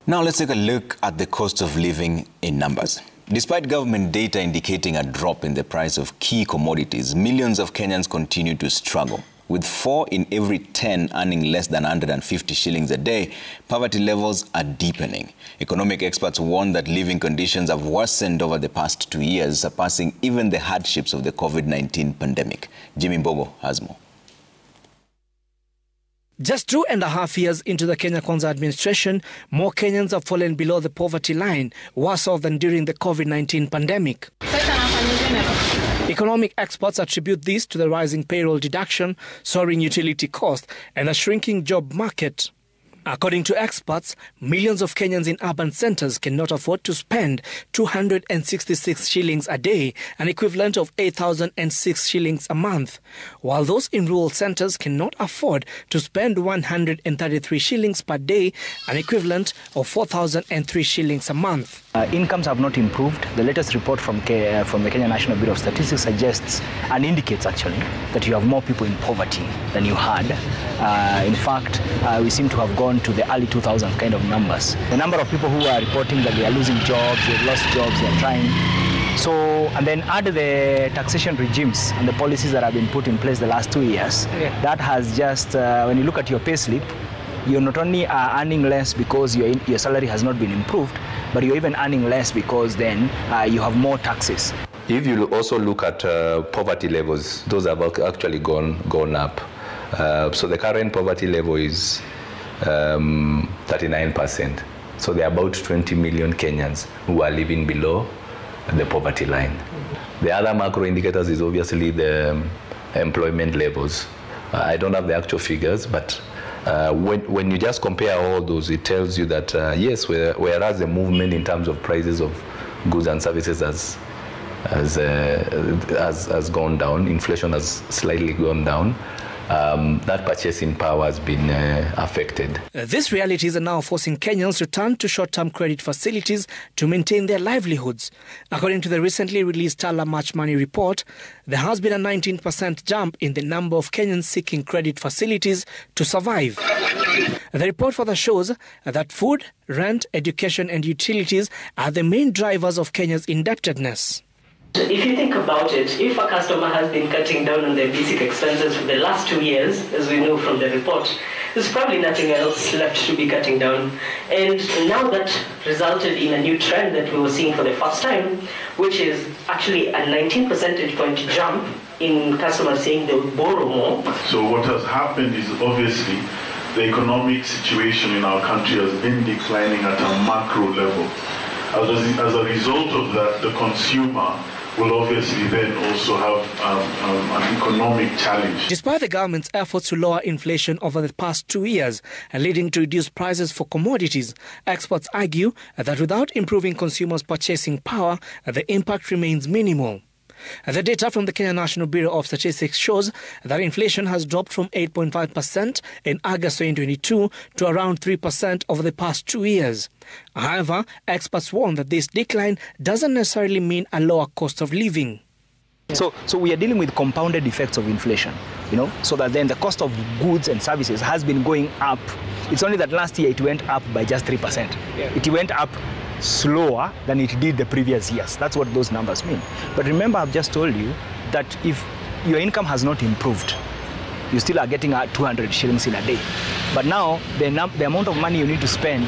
Now let's take a look at the cost of living in numbers. Despite government data indicating a drop in the price of key commodities, millions of Kenyans continue to struggle. With 4 in every 10 earning less than 150 shillings a day, poverty levels are deepening. Economic experts warn that living conditions have worsened over the past 2 years, surpassing even the hardships of the COVID-19 pandemic. Jimmy Mbogo has more. Just 2.5 years into the Kenya Kwanza administration, more Kenyans have fallen below the poverty line, worse off than during the COVID-19 pandemic. Economic experts attribute this to the rising payroll deduction, soaring utility costs, and a shrinking job market. According to experts, millions of Kenyans in urban centers cannot afford to spend 266 shillings a day, an equivalent of 8,006 shillings a month, while those in rural centers cannot afford to spend 133 shillings per day, an equivalent of 4,003 shillings a month. Incomes have not improved. The latest report from the Kenya National Bureau of Statistics suggests and indicates actually that you have more people in poverty than you had. In fact, we seem to have gone to the early 2000s kind of numbers. The number of people who are reporting that they are losing jobs, they've lost jobs, they're trying. So, and then add the taxation regimes and the policies that have been put in place the last 2 years. That has just, when you look at your pay slip, you're not only earning less because your salary has not been improved, but you're even earning less because then you have more taxes. If you also look at poverty levels, those have actually gone up. So the current poverty level is 39%. So there are about 20 million Kenyans who are living below the poverty line. The other macro indicators is obviously the employment levels. I don't have the actual figures, but when you just compare all those, it tells you that yes, whereas the movement in terms of prices of goods and services has gone down, inflation has slightly gone down, that purchasing power has been affected. These realities are now forcing Kenyans to turn to short-term credit facilities to maintain their livelihoods. According to the recently released Tala March Money report, there has been a 19% jump in the number of Kenyans seeking credit facilities to survive. The report further shows that food, rent, education and utilities are the main drivers of Kenya's indebtedness. If you think about it, if a customer has been cutting down on their basic expenses for the last 2 years, as we know from the report, there's probably nothing else left to be cutting down. And now that resulted in a new trend that we were seeing for the first time, which is actually a 19 percentage point jump in customers saying they'll borrow more. So what has happened is obviously the economic situation in our country has been declining at a macro level. As a result of that, the consumer will obviously then also have an economic challenge. Despite the government's efforts to lower inflation over the past 2 years, leading to reduced prices for commodities, experts argue that without improving consumers' purchasing power, the impact remains minimal. The data from the Kenya National Bureau of Statistics shows that inflation has dropped from 8.5% in August 2022 to around 3% over the past 2 years. However, experts warn that this decline doesn't necessarily mean a lower cost of living. So we are dealing with compounded effects of inflation, so that then the cost of goods and services has been going up. It's only that last year it went up by just 3%. It went up slower than it did the previous years. That's what those numbers mean. But remember, I've just told you that if your income has not improved, you still are getting 200 shillings in a day. But now the amount of money you need to spend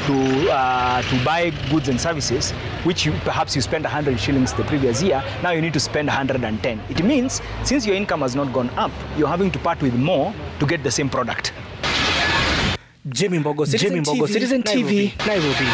to buy goods and services, which perhaps you spent 100 shillings the previous year, now you need to spend 110. It means since your income has not gone up, you're having to part with more to get the same product. Jimmy Mbogo, Citizen TV, Nairobi.